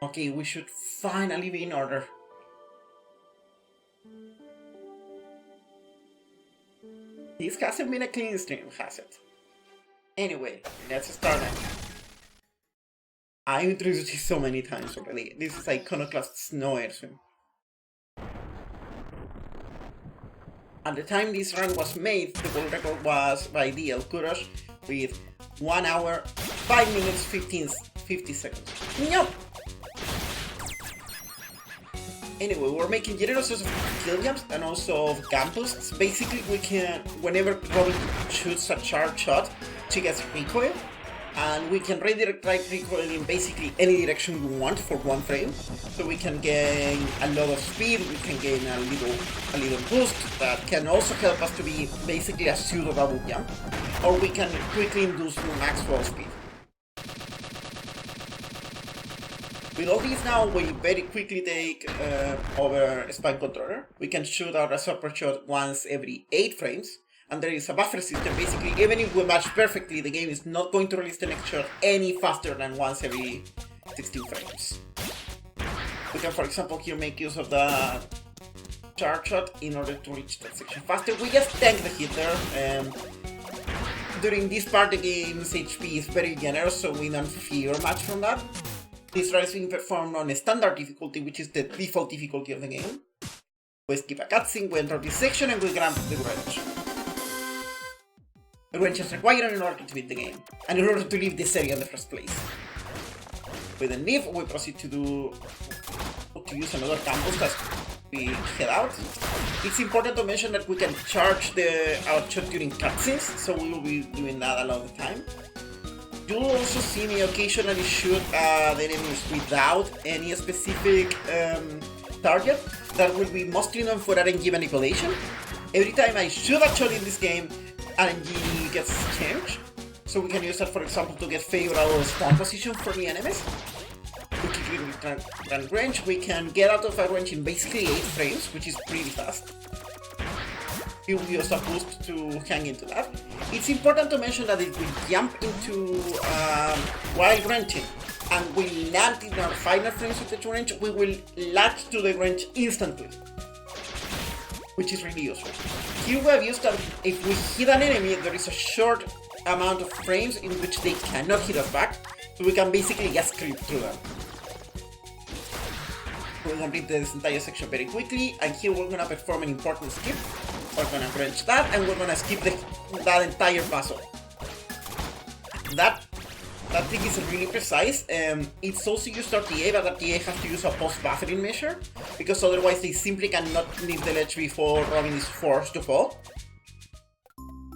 Okay, we should finally be in order. This hasn't been a clean stream, has it? Anyway, let's start now. I introduced it so many times already. This is Iconoclasts no Airswim. At the time this run was made, the world record was by DL Kurosh with 1 hour, 5 minutes, 50 seconds. No! Anyway, we're making generous use of kill jumps and also of gun boosts. Basically, we can, whenever Robin shoots a charge shot, she gets recoil, and we can redirect recoil in basically any direction we want for 1 frame. So we can gain a lot of speed, we can gain a little boost that can also help us to be basically a pseudo double jump, or we can quickly induce max wall speed. With all these now, we very quickly take over Spine Controller. We can shoot out a super shot once every 8 frames, and there is a buffer system. Basically, even if we match perfectly, the game is not going to release the next shot any faster than once every 16 frames. We can, for example, here make use of the charge shot in order to reach that section faster. We just tank the hit there. During this part, the game's HP is very generous, so we don't fear much from that. This run is being performed on a standard difficulty, which is the default difficulty of the game. We skip a cutscene, we enter this section, and we grab the wrench. The wrench is required in order to beat the game, and in order to leave this area in the first place. With the leave, we proceed to use another campus as we head out. It's important to mention that we can charge the outshot during cutscenes, so we will be doing that a lot of the time. You'll also see me occasionally shoot the enemies without any specific target. That will be mostly known for RNG manipulation. Every time I shoot a shot in this game, RNG gets changed. So we can use that, for example, to get favorable spawn position for the enemies. We can run range. We can get out of a range in basically 8 frames, which is pretty fast. We will use a boost to hang into that. It's important to mention that if we jump into while wrenching and we land in our final frames of the wrench, we will latch to the wrench instantly, which is really useful. Here we have used that if we hit an enemy, there is a short amount of frames in which they cannot hit us back, so we can basically just creep through them. We'll complete this entire section very quickly, and here we're gonna perform an important skip. We're gonna wrench that, and we're gonna skip that entire puzzle. That thing is really precise. It's also used RTA, but RTA has to use a post-buffering measure, because otherwise they simply cannot leave the ledge before Robin is forced to fall.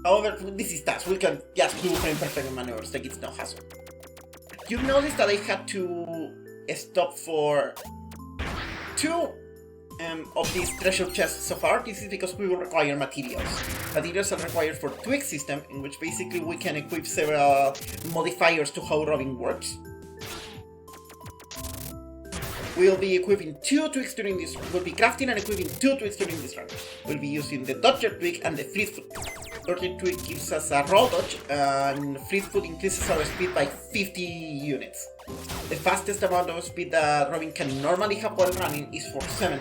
However, this is TAS. We can just do frame perfect maneuvers, like it's no hassle. You've noticed that I had to stop for 2 of these treasure chests so far. This is because we will require materials. Materials are required for Twig system, in which basically we can equip several modifiers to how Robin works. We'll be equipping 2 twigs during this. We'll be crafting and equipping 2 twigs during this run. We'll be using the Dodger twig and the Fleetfoot. Dodger twig gives us a roll dodge, and Fleetfoot increases our speed by 50 units. The fastest amount of speed that Robin can normally have while running is 470.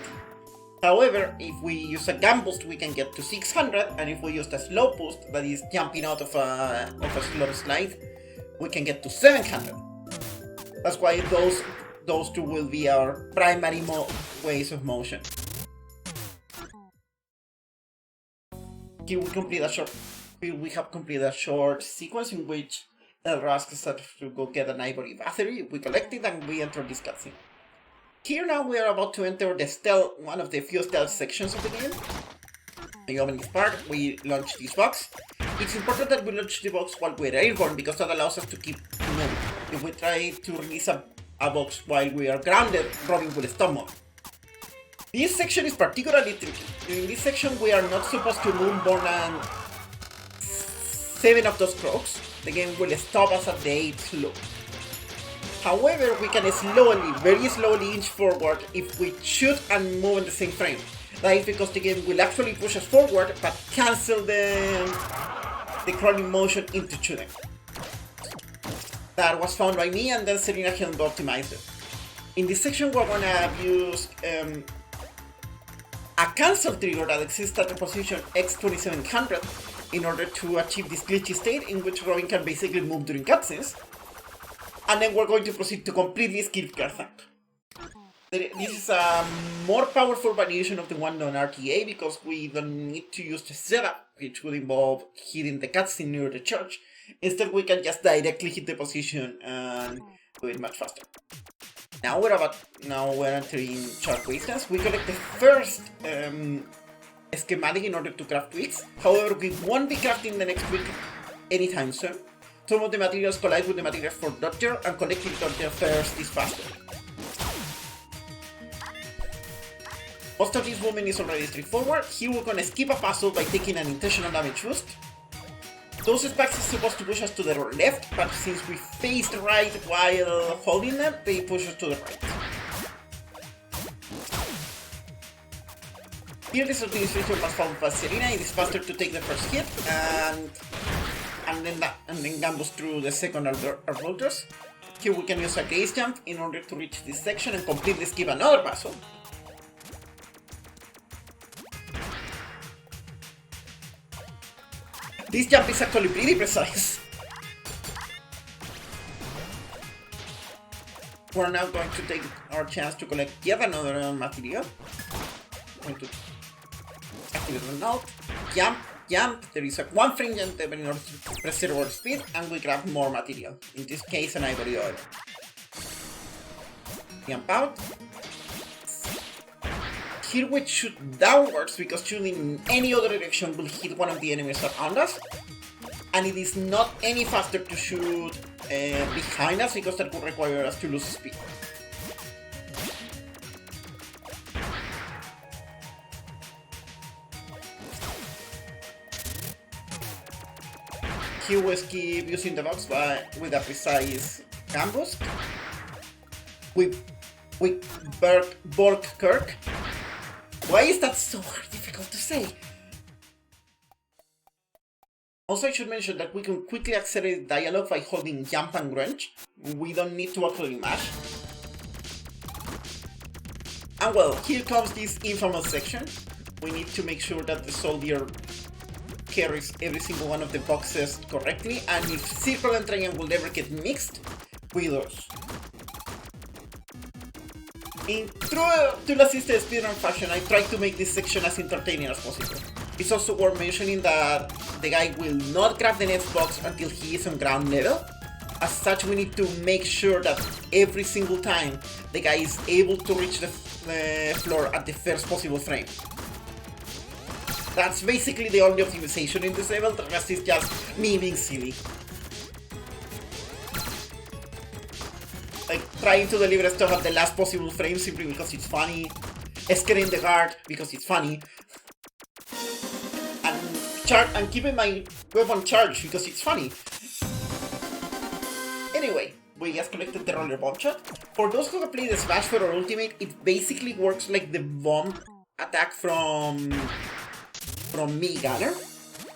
However, if we use a gun boost, we can get to 600, and if we use the slow boost, that is jumping out of a slow slide, we can get to 700. That's why those 2 will be our primary ways of motion. Here we have completed a short sequence in which Elra asks us to go get an ivory battery. We collect it and we enter this cutscene. Here now we are about to enter the stealth, one of the few stealth sections of the game. We open this part, we launch this box. It's important that we launch the box while we're airborne, because that allows us to keep moving. If we try to release a box while we are grounded, Robin will stop moving. This section is particularly tricky. In this section we are not supposed to move more than 7 of those strokes. The game will stop us at the 8th loop. However, we can very slowly inch forward if we shoot and move in the same frame. That is because the game will actually push us forward, but cancel the crawling motion into shooting. That was found by me, and then Serena helped optimize it. In this section, we're gonna use a cancel trigger that exists at the position X2700 in order to achieve this glitchy state in which Robin can basically move during cutscenes. And then we're going to proceed to completely skip Garthang. This is a more powerful variation of the one on RTA because we don't need to use the setup, which would involve hitting the cutscene near the church. Instead, we can just directly hit the position and do it much faster. Now we're entering Chart Wastelands. We collect the first schematic in order to craft twigs. However, we won't be crafting the next week anytime soon. Some of the materials collide with the materials for Dodger, and collecting Dodger first is faster. Most of this movement is already straightforward. Here we're gonna skip a puzzle by taking an intentional damage boost. Those spikes are supposed to push us to the left, but since we faced right while holding them, they push us to the right. Here this administration was found by Serena. It is faster to take the first hit and then gambus through the second Arbolters. Here we can use a grace jump in order to reach this section and completely skip another puzzle. This jump is actually pretty precise. We're now going to take our chance to collect yet another material. I'm going to activate the note, jump, there is a 1 frame jump in order to preserve our speed, and we grab more material. In this case, an ivory ore. Jump out. Here we shoot downwards because shooting in any other direction will hit one of the enemies around us, and it is not any faster to shoot behind us because that would require us to lose speed. Here we keep using the box with a precise gambus. We Bork Kirk. Why is that so difficult to say? Also, I should mention that we can quickly accelerate dialogue by holding jump and grunge. We don't need to actually mash. And well, here comes this infamous section. We need to make sure that the soldier carries every single one of the boxes correctly, and if circle and triangle never get mixed, we lose. In true Tool Assisted speedrun fashion, I try to make this section as entertaining as possible. It's also worth mentioning that the guy will not grab the next box until he is on ground level. As such, we need to make sure that every single time the guy is able to reach the floor at the first possible frame. That's basically the only optimization in this level, the rest is just me being silly. Like trying to deliver stuff at the last possible frame simply because it's funny, scaring the guard because it's funny, and keeping my weapon charged because it's funny. Anyway, we just collected the roller bomb shot. For those who have played the Smash 4 or Ultimate, it basically works like the bomb attack from Me Gunner.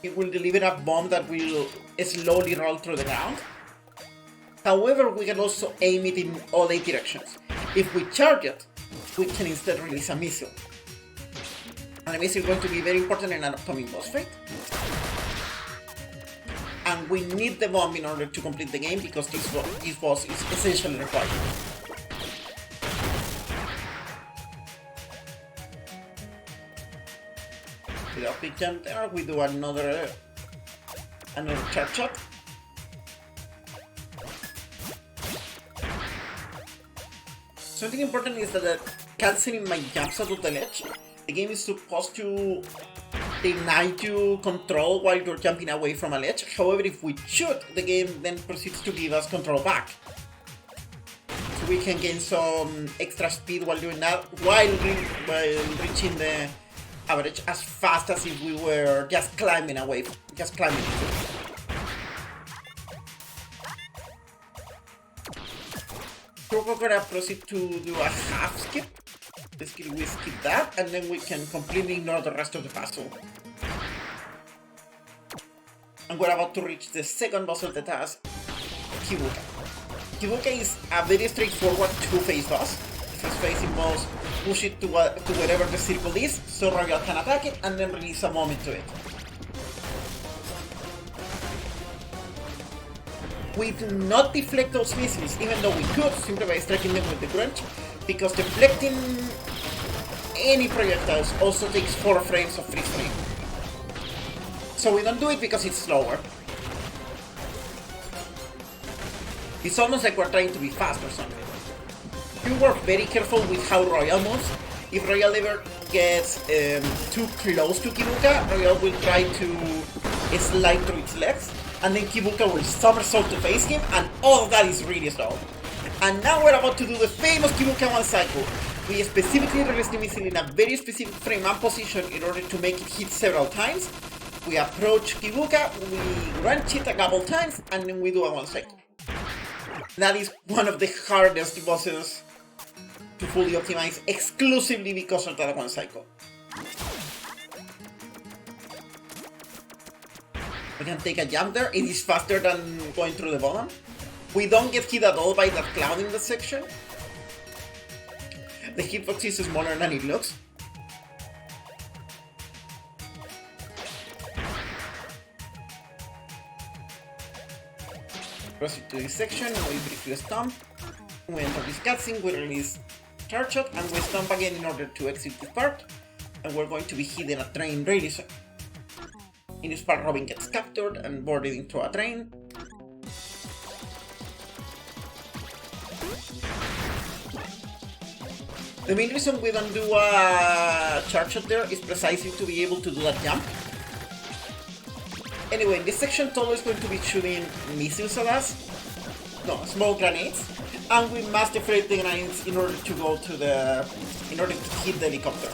It will deliver a bomb that will slowly roll through the ground. However, we can also aim it in all 8 directions. If we charge it, we can instead release a missile. And the missile is going to be very important in an upcoming boss fight. And we need the bomb in order to complete the game because this boss is essentially required. With a big jump there, we do another charge shot. Something important is that the cancelling my jumps out of the ledge. The game is supposed to deny you control while you're jumping away from a ledge. However, if we shoot, the game then proceeds to give us control back. So we can gain some extra speed while doing that, while reaching the average as fast as if we were just climbing away, just climbing. So we're gonna proceed to do a half skip. Basically, we skip that, and then we can completely ignore the rest of the puzzle. And we're about to reach the second boss of the task, Kimoka. Kimoka is a very straightforward two-phase boss. first facing balls, push it to wherever the circle is, so Royal can attack it, and then release a moment to it. We do not deflect those missiles, even though we could, simply by striking them with the grunge, because deflecting any projectiles also takes 4 frames of freeze frame. So we don't do it because it's slower. It's almost like we're trying to be fast or something. You work very careful with how Royal moves. If Royal ever gets too close to Kimoka, Royal will try to slide through its legs, and then Kimoka will somersault to face him, and all of that is really slow. And now we're about to do the famous Kimoka One Cycle. We specifically release the missile in a very specific frame and position in order to make it hit several times. We approach Kimoka, we wrench it a couple times, and then we do a one cycle. That is one of the hardest bosses to fully optimize exclusively because of that one cycle. We can take a jump there, it is faster than going through the bottom. We don't get hit at all by that cloud in the section. The hitbox is smaller than it looks. Proceed to this section, we briefly stomp. We enter this cutscene, we release charge shot, and we stomp again in order to exit this part. And we're going to be hitting a train really soon. In this part, Robin gets captured and boarded into a train. The main reason we don't do a charge shot there is precisely to be able to do that jump. Anyway, in this section, Tolo is going to be shooting missiles at us. No, small grenades. And we must deflate the grenades in order to go to the... in order to hit the helicopter.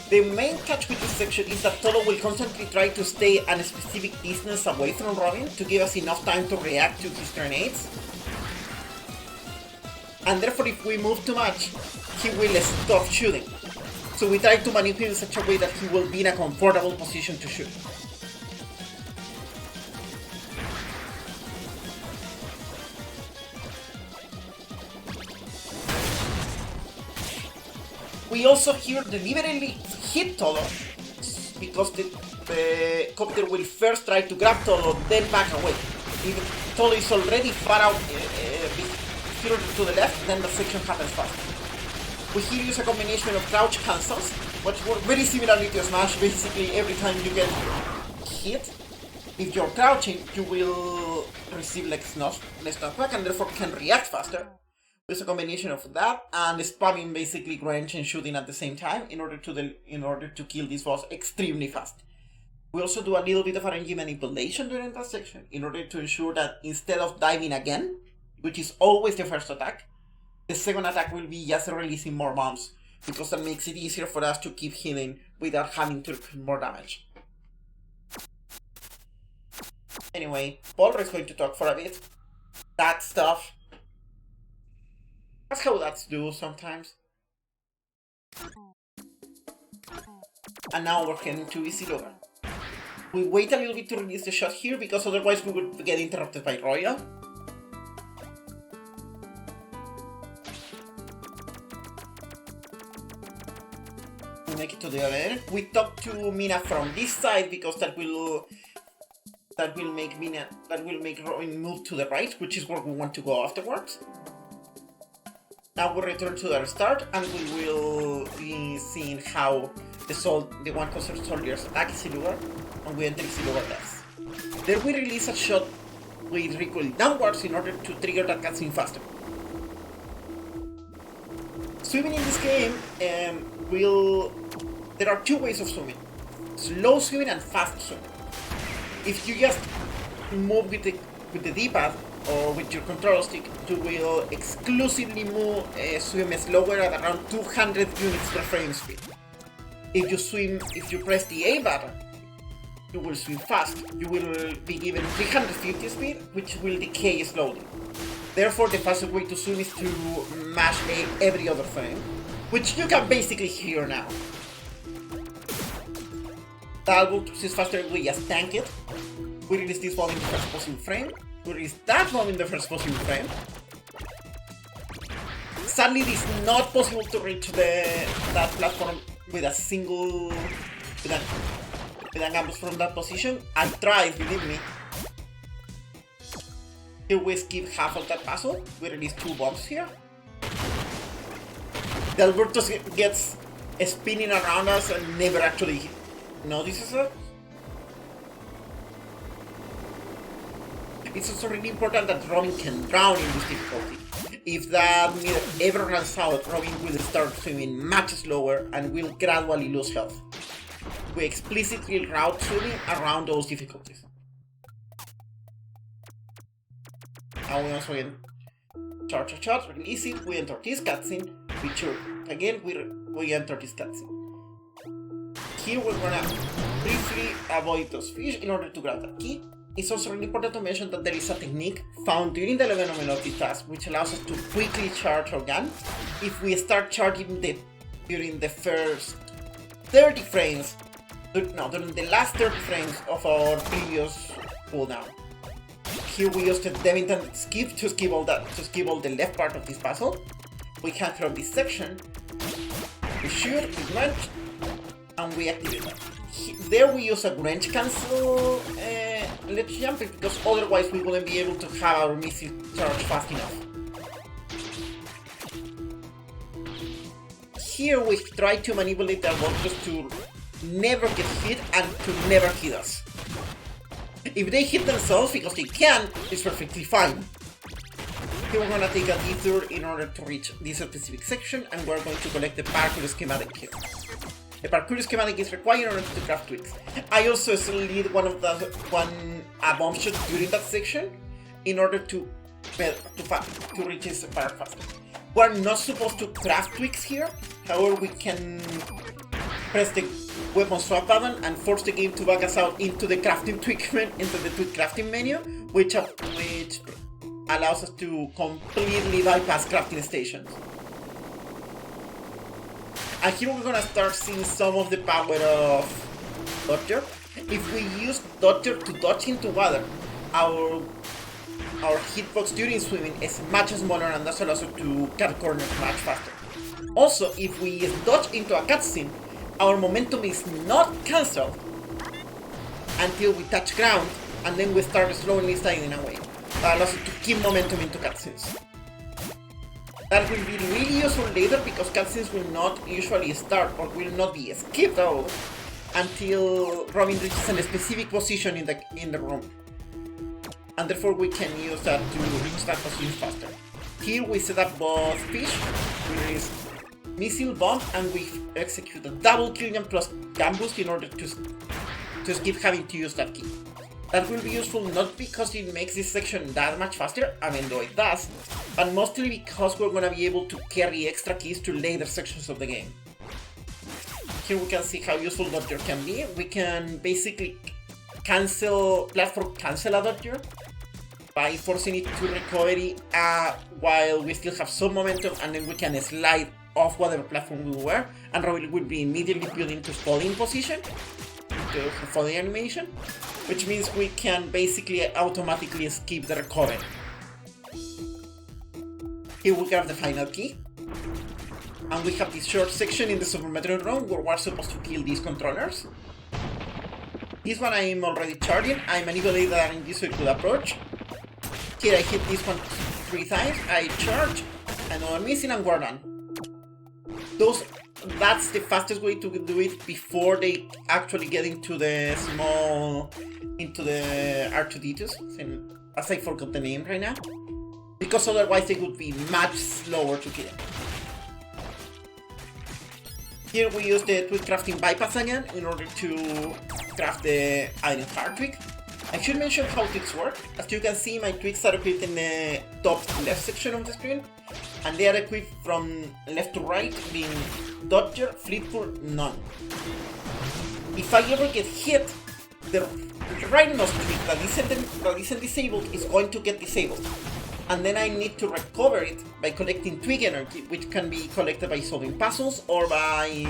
The main catch with this section is that Tolo will constantly try to stay a specific distance away from Robin to give us enough time to react to his grenades. And therefore, if we move too much, he will stop shooting. So we try to manipulate in such a way that he will be in a comfortable position to shoot. We also here deliberately hit Tolo because the copter will first try to grab Tolo, then back away. If Tolo is already far out further to the left, then the section happens fast. We here use a combination of crouch cancels, which work very similarly to Smash. Basically, every time you get hit, if you're crouching, you will receive less knockback and therefore can react faster. There's a combination of that and spamming basically wrench and shooting at the same time in order to kill this boss extremely fast. We also do a little bit of RNG manipulation during that section in order to ensure that instead of diving again, which is always the first attack, the second attack will be just releasing more bombs, because that makes it easier for us to keep healing without having to do more damage. Anyway, Paul is going to talk for a bit. That stuff. That's how that's do sometimes. And now we're heading to Isidora. We wait a little bit to release the shot here, because otherwise we would get interrupted by Royal. Make it to the other end. We talk to Mina from this side because that will make Robin move to the right, which is where we want to go afterwards. Now we return to the start and we will be seeing how the 1000 soldiers attack Isidora and we enter Isidora TAS. Then we release a shot with recoil downwards in order to trigger that cutscene faster. Swimming in this game there are two ways of swimming: slow swimming and fast swimming. If you just move with the D-pad or with your control stick, you will exclusively swim slower at around 200 units per frame speed. If you press the A button, you will swim fast. You will be given 350 speed, which will decay slowly. Therefore, the fastest way to swim is to mash A every other frame, which you can basically hear now. That will is faster if we just tank it. We release this ball in the first possible frame. to restart from in the first possible frame. Sadly, it is not possible to reach that platform with a single with an ambush from that position. I tried, believe me. Here we skip half of that puzzle. We release 2 bombs here. The Alberto gets spinning around us and never actually notices it. It's also really important that Robin can drown in this difficulty. If that meter ever runs out, Robin will start swimming much slower and will gradually lose health. We explicitly route swimming around those difficulties. And we also charge, release it, we enter this cutscene, again we enter this cutscene. Here we're gonna briefly avoid those fish in order to grab that key. It's also really important to mention that there is a technique found during the development of the task which allows us to quickly charge our gun if we start charging during the first 30 frames, during the last 30 frames of our previous cooldown. Here we use the dev-intended skip to skip all the left part of this puzzle. We can throw this section, we shoot, we wrench, and we activate that. There we use a wrench cancel let's jump it, because otherwise we wouldn't be able to have our missile charge fast enough. Here we try to manipulate our monsters to never get hit and to never hit us. If they hit themselves because they can, it's perfectly fine. Here we're gonna take a detour in order to reach this specific section, and we're going to collect the Parkour Schematic here. The Parkour Schematic is required in order to craft twigs. I also lead a bomb shot during that section in order to reach this part faster. We're not supposed to craft twigs here, however we can press the weapon swap button and force the game to back us out into the twig crafting menu, which allows us to completely bypass crafting stations. And here we're gonna start seeing some of the power of Dodger. If we use Dodger to dodge into water, our hitbox during swimming is much smaller, and that allows us to cut corners much faster. Also, if we dodge into a cutscene, our momentum is not cancelled until we touch ground, and then we start slowly sliding away. That allows us to keep momentum into cutscenes. That will be really useful later, because cutscenes will not usually start or will not be skipped out until Robin reaches a specific position in the room. And therefore we can use that to reach that position faster. Here we set up both fish, we release missile bomb, and we execute a double kill jump plus gun boost in order to skip having to use that key. That will be useful not because it makes this section that much faster, even though it does, but mostly because we're gonna be able to carry extra keys to later sections of the game. Here we can see how useful Dodger can be. We can basically platform cancel a Dodger by forcing it to recovery while we still have some momentum, and then we can slide off whatever platform we were, and Robin will be immediately put into falling position, to falling animation, which means we can basically automatically skip the recovery. Here we have the final key, and we have this short section in the Super Metroid room where we're supposed to kill these controllers. This one I am already charging. I manipulate that in this way to approach. Here I hit this one 3 times, I charge, another missing, and we're done. That's the fastest way to do it before they actually get into the R2-D2s, as I forgot the name right now, because otherwise they would be much slower to kill. Here we use the twig crafting bypass again in order to craft the iron heart twig. I should mention how twigs work. As you can see, my twigs are equipped in the top left section of the screen, and they are equipped from left to right, being Dodger, Fleetfoot, none. If I ever get hit, the rightmost twig that isn't disabled is going to get disabled, and then I need to recover it by collecting twig energy, which can be collected by solving puzzles or by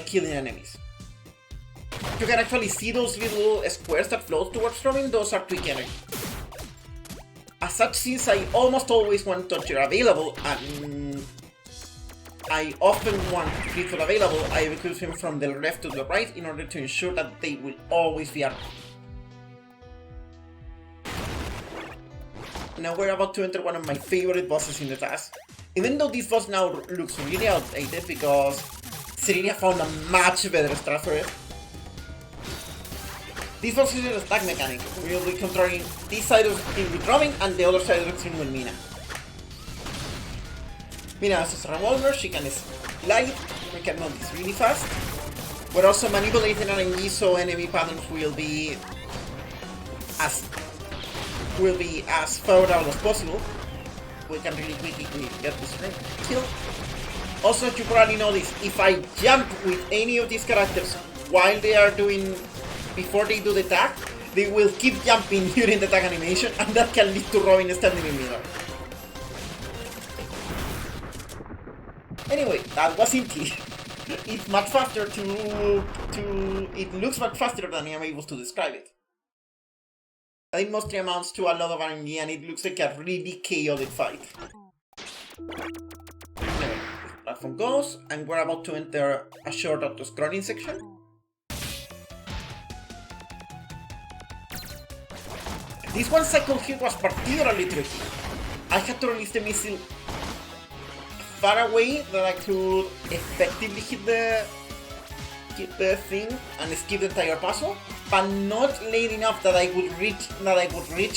killing enemies. You can actually see those little squares that float towards Robin, those are quick energy. As such, since I almost always want Dodger available, and I often want Lethal available, I recruit him from the left to the right in order to ensure that they will always be armed. Now we're about to enter one of my favorite bosses in the task. Even though this boss now looks really outdated because Serenia found a much better strat for it. This boss is a stack mechanic. We'll be controlling this side of the team with Robin and the other side of the team with Mina. Mina has a revolver, she can slide, we can move this really fast. We're also manipulating RNG so enemy patterns will be as far out as possible. We can really quickly get this kill. Also, you probably notice, if I jump with any of these characters while they are before they do the tag, they will keep jumping during the tag animation, and that can lead to Robin standing in the middle. Anyway, that was Inti. It's much faster it looks much faster than I'm able to describe it. I think mostly amounts to a lot of RNG and it looks like a really chaotic fight. Anyway, this platform goes, and we're about to enter a short auto-scrolling section. This one cycle here was particularly tricky. I had to release the missile far away that I could effectively hit the thing and skip the entire puzzle, but not late enough that I would reach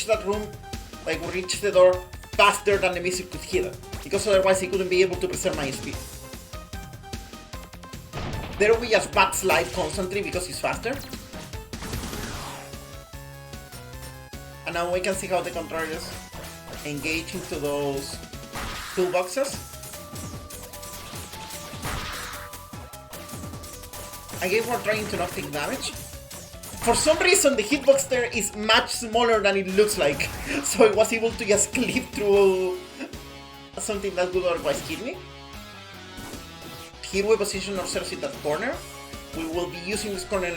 that room, I would reach the door faster than the missile could hit it, because otherwise I couldn't be able to preserve my speed. There we just backslide constantly because it's faster. And now we can see how the controllers engage into those toolboxes. Again, we're trying to not take damage. For some reason, the hitbox there is much smaller than it looks like, so I was able to just clip through something that would otherwise kill me. Here we position ourselves in that corner. We will be using this corner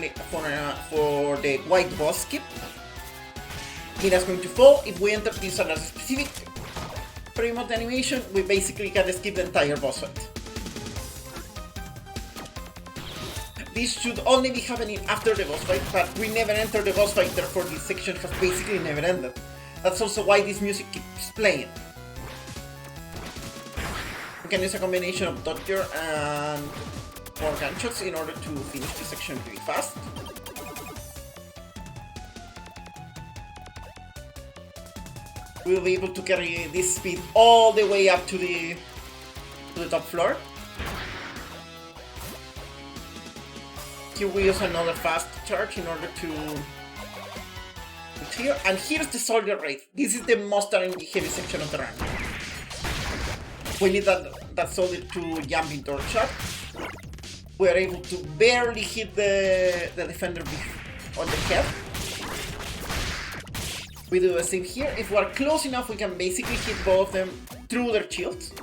for the white boss skip. Mina's going to fall. If we enter this at a specific frame of the animation, we basically can skip the entire boss fight. This should only be happening after the boss fight, but we never enter the boss fight, therefore this section has basically never ended. That's also why this music keeps playing. We can use a combination of dodger and more gunshots in order to finish this section really fast. We will be able to carry this speed all the way up to the top floor. Here we use another fast charge in order to here, and here's the soldier raid. This is the most RNG heavy section of the run. We need that soldier to jump into our shot. We are able to barely hit the defender on the head. We do the same here. If we are close enough, we can basically hit both of them through their shields.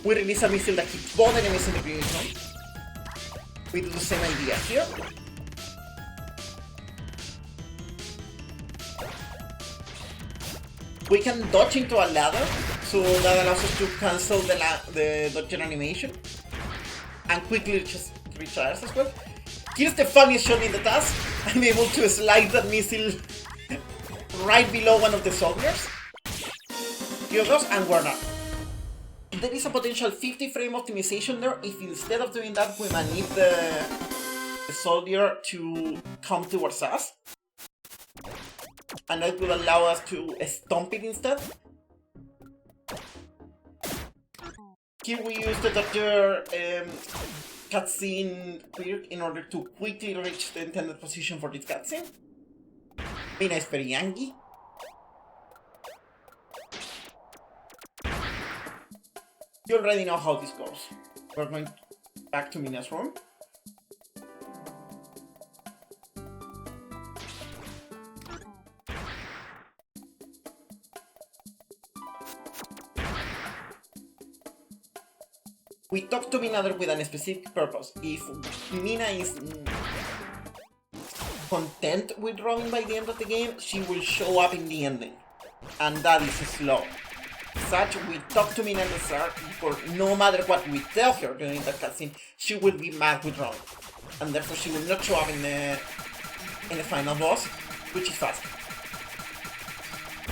We release a missile that hits both enemies in the previous zone. We do the same idea here. We can dodge into a ladder, so that allows us to cancel the dodger animation and quickly just recharge as well. Here's the funniest shot in the task. I'm able to slide that missile right below one of the soldiers. Here goes, and we're done. There is a potential 50 frame optimization there if instead of doing that we manip the soldier to come towards us. And that will allow us to stomp it instead. Here we use the dodger cutscene period in order to quickly reach the intended position for this cutscene. Mina is very angry. You already know how this goes. We're going back to Mina's room. We talk to Mina with a specific purpose. If Mina is content with Robin by the end of the game, she will show up in the ending. And that is slow. Such, we talk to Mina at the start, for no matter what we tell her during that cutscene, she will be mad with Robin. And therefore she will not show up in the final boss, which is fast.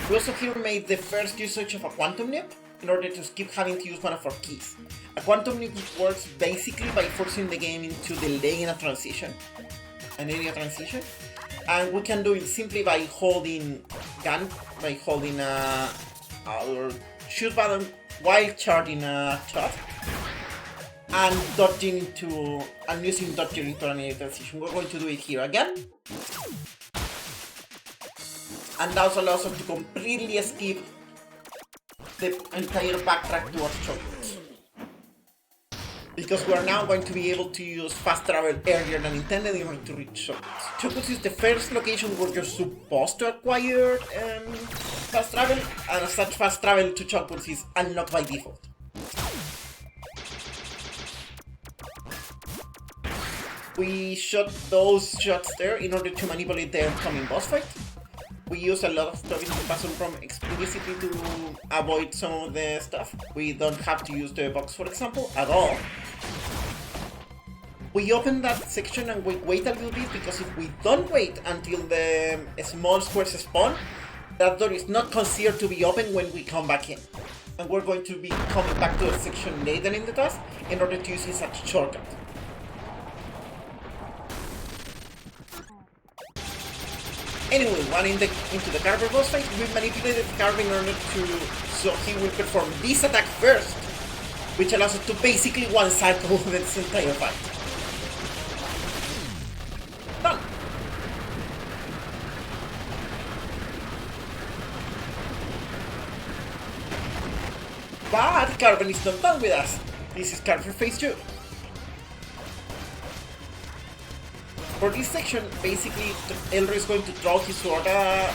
We also here made the first usage of a Quantum Nip in order to skip having to use one of our keys. A Quantum Nip works basically by forcing the game into delaying a transition, an area transition, and we can do it simply by holding gun, by holding our shoot button while charging a shot, and dodging into, and using dodging into an area transition. We're going to do it here again. And that also allows us to completely skip the entire backtrack towards Chocolates. Because we are now going to be able to use fast travel earlier than intended in order to reach Chocolates. Chocolates is the first location where you're supposed to acquire fast travel, and as such fast travel to Chocolates is unlocked by default. We shot those shots there in order to manipulate the upcoming boss fight. We use a lot of stuff in the puzzle room explicitly to avoid some of the stuff. We don't have to use the box, for example, at all. We open that section and we wait a little bit, because if we don't wait until the small squares spawn, that door is not considered to be open when we come back in. And we're going to be coming back to the section later in the task in order to use such shortcut. Anyway, running into the Carver boss fight, we manipulated Carver in order so he will perform this attack first, which allows us to basically one cycle this entire fight. Done! But Carver is not done with us. This is Carver phase 2. For this section, basically, Elro is going to throw his sword at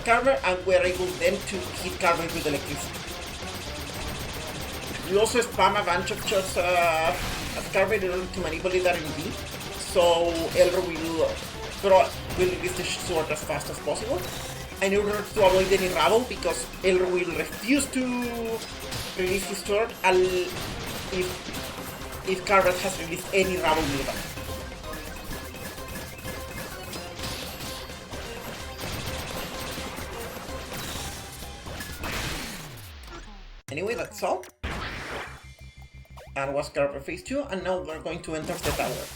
Carver, and we're able then to hit Carver with electricity. We also spam a bunch of shots at Carver in order to manipulate RNG, so Elro will release the sword as fast as possible. And in order to avoid any rubble, because Elro will refuse to release his sword if Carver has released any rubble nearby. Anyway, that's all. That was Carver phase 2, and now we're going to enter the tower.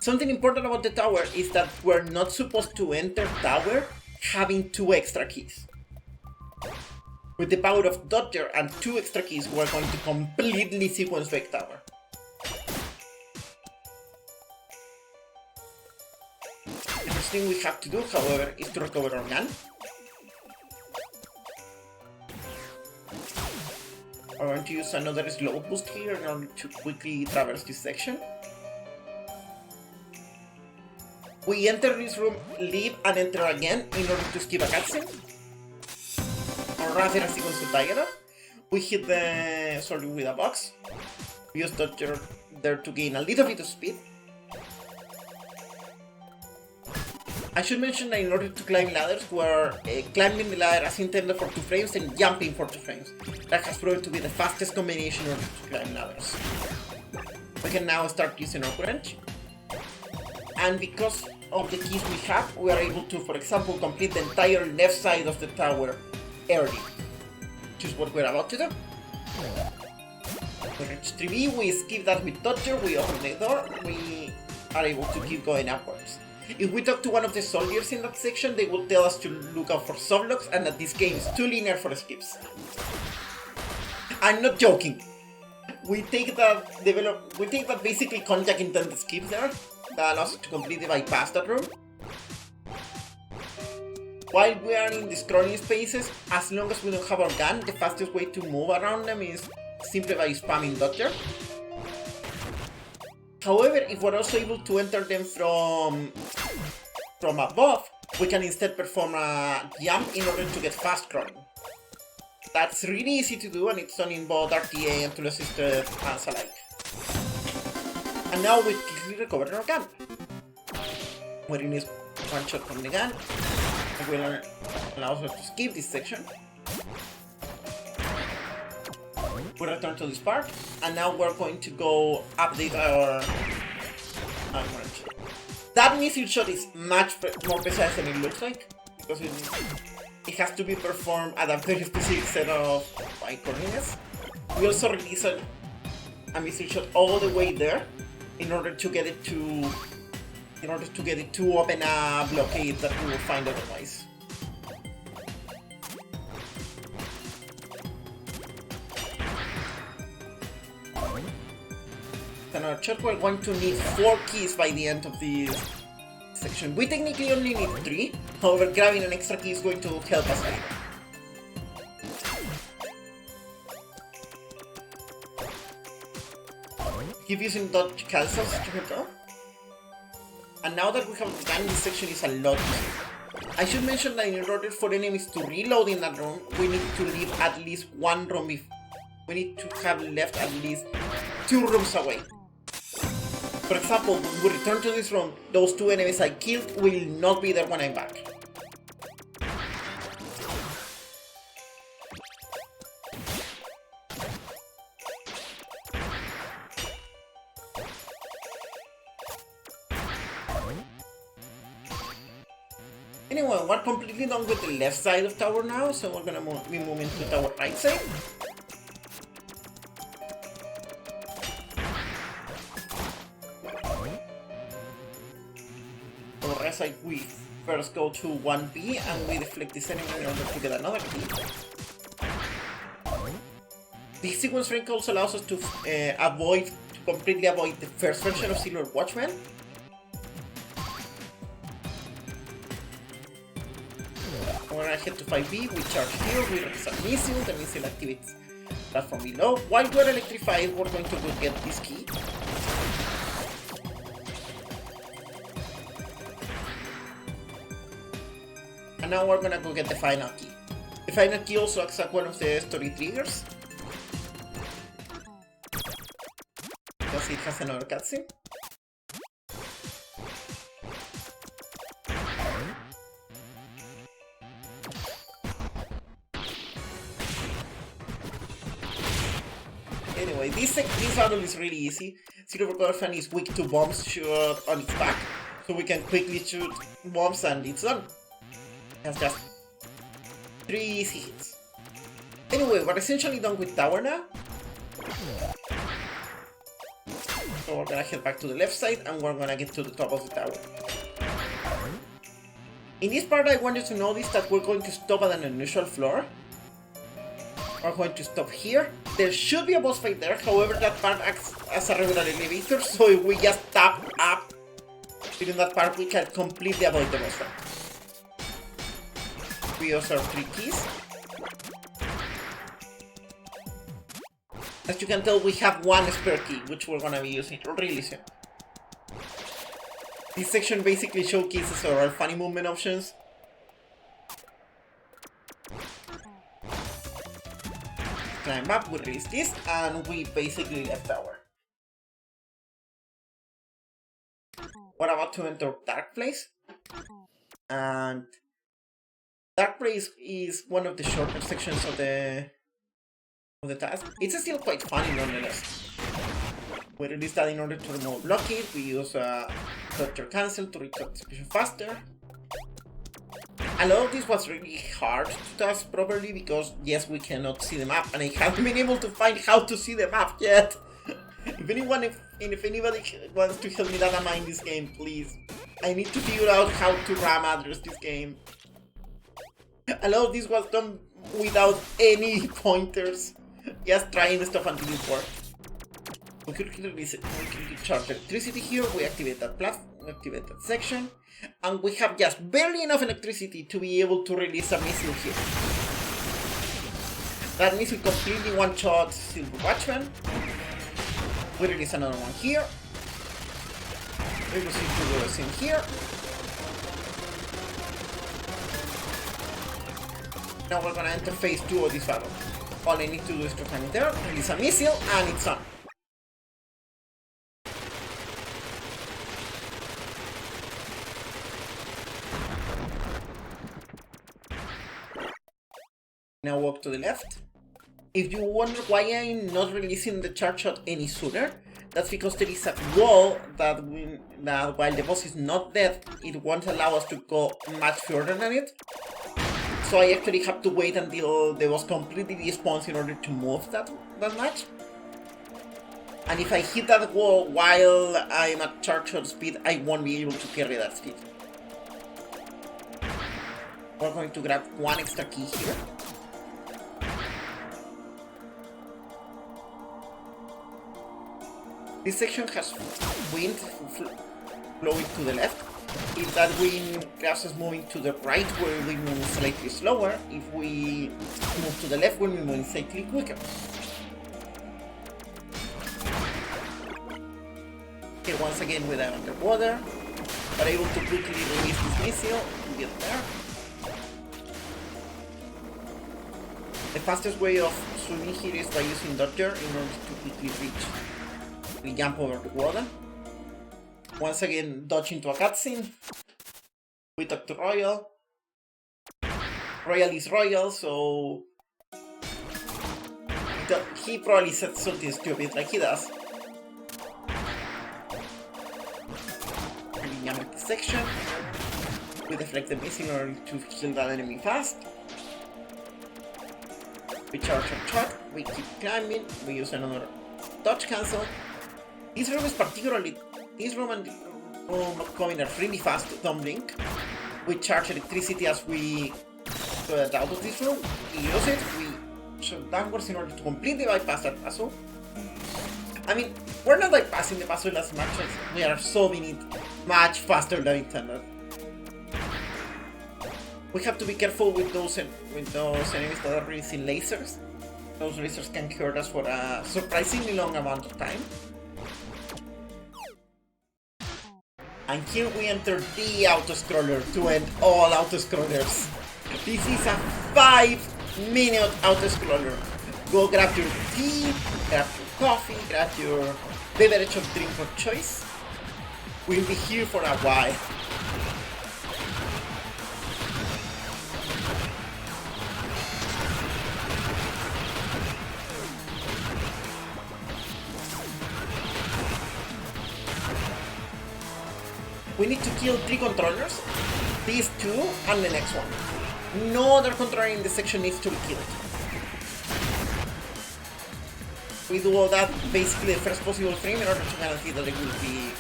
Something important about the tower is that we're not supposed to enter tower having 2 extra keys. With the power of Dodger and 2 extra keys, we're going to completely sequence break tower. The first thing we have to do, however, is to recover our gun. I'm going to use another slow boost here in order to quickly traverse this section. We enter this room, leave, and enter again in order to skip a cutscene. Or rather a sequence to tie it up. We hit the sword with a box. We use Dodger there to gain a little bit of speed. I should mention that in order to climb ladders, where climbing the ladder is intended for 2 frames and jumping for 2 frames. That has proven to be the fastest combination in order to climb ladders. We can now start using our wrench. And because of the keys we have, we are able to, for example, complete the entire left side of the tower early. Which is what we're about to do. We reach 3B, we skip that with Dodger, we open the door, we are able to keep going upwards. If we talk to one of the soldiers in that section, they will tell us to look out for softlocks and that this game is too linear for skips. I'm not joking. We take that basically Konjac intended skips there, that allows us to completely bypass that room. While we are in these crawling spaces, as long as we don't have our gun, the fastest way to move around them is simply by spamming Dodger. However, if we're also able to enter them from above, we can instead perform a jump in order to get fast crawling. That's really easy to do, and it's done in both RTA and tool-assisted hands alike. And now we quickly recover our gun. where it is one shot from the gun. It will allow us to skip this section. We return to this part, and now we're going to go update our range. That missile shot is much more precise than it looks like, because it has to be performed at a very specific set of coordinates. We also release a missile shot all the way there in order to get it to open a blockade that we will find otherwise. Another check, we're going to need 4 keys by the end of this section. We technically only need 3, however grabbing an extra key is going to help us later. Keep using dodge cancels to hit her. And now that we have done this section is a lot easier. I should mention that in order for enemies to reload in that room, we need to leave at least one room. We need to have left at least 2 rooms away. For example, when we return to this room, those 2 enemies I killed will not be there when I'm back. Anyway, we're completely done with the left side of tower now, so we're gonna be moving to tower right side. Side, we first go to 1B and we deflect this enemy in order to get another key. This sequence rank also allows us to completely avoid the first version of Silver Watchman. We're gonna head to 5B, we charge here, we release a missile, the missile activates platform below. While we're electrified, we're going to go get this key. And now we're gonna go get the final key. The final key also acts as one of the story triggers, because it has another cutscene. Anyway, this battle is really easy. Silver Dolphin is weak to bombs shot on its back, so we can quickly shoot bombs and it's done. That's just 3 easy hits. Anyway, we're essentially done with tower now. So we're gonna head back to the left side and we're gonna get to the top of the tower. In this part I want you to notice that we're going to stop at an unusual floor. We're going to stop here. There should be a boss fight there, however that part acts as a regular elevator, so if we just tap up during that part we can completely avoid the boss fight. We also have 3 keys. As you can tell, we have 1 spare key, which we're gonna be using really soon. This section basically showcases our funny movement options. Climb up, we release this, and we basically left tower. We're about to enter Dark Place, and Dark Place is one of the shorter sections of the task. It's still quite funny nonetheless. We release that in order to remove blockade. We use Dodger Cancel to reach execution faster. A lot of this was really hard to task properly because yes, we cannot see the map, and I haven't been able to find how to see the map yet. If anybody wants to help me data mine this game, please. I need to figure out how to RAM address this game. A lot of this was done without any pointers, just trying stuff until it worked. We quickly charge electricity here, we activate that platform, activate that section, and we have just barely enough electricity to be able to release a missile here. That missile completely one-shot Silver Watchman. We release another one here. We proceed to do the same here. Now we're gonna enter phase 2 of this battle. All I need to do is to hang there, release a missile, and it's on. Now walk to the left. If you wonder why I'm not releasing the charge shot any sooner, that's because there is a wall that while the boss is not dead, it won't allow us to go much further than it. So I actually have to wait until the boss completely despawns in order to move that much. And if I hit that wall while I'm at charge shot speed, I won't be able to carry that speed. We're going to grab one extra key here. This section has wind flowing to the left. If that wind grabs us moving to the right, where we move slightly slower. If we move to the left, we'll be moving slightly quicker. Okay, once again with that underwater, but able to quickly release this missile to get there. The fastest way of swimming here is by using dodger in order to quickly reach. We jump over the water. Once again, dodge into a cutscene. We talk to Royal. Royal is Royal, so he probably said something stupid like he does. We jump into section. We deflect the missile in order to kill that enemy fast. We charge our shot. We keep climbing. We use another dodge cancel. This room is particularly... This room and room coming are really fast tumbling. We charge electricity as we get out of this room. We use it. We shoot downwards in order to completely bypass that puzzle. I mean, we're not bypassing the puzzle as much as we are solving it much faster than intended. We have to be careful with those enemies that are releasing lasers. Those lasers can hurt us for a surprisingly long amount of time. And here we enter the auto-scroller to end all auto-scrollers. This is a 5-minute auto-scroller. Go grab your tea, grab your coffee, grab your beverage of drink of choice. We'll be here for a while. We need to kill 3 controllers, these 2 and the next one. No other controller in this section needs to be killed. We do all that basically the first possible frame in order to guarantee that it will be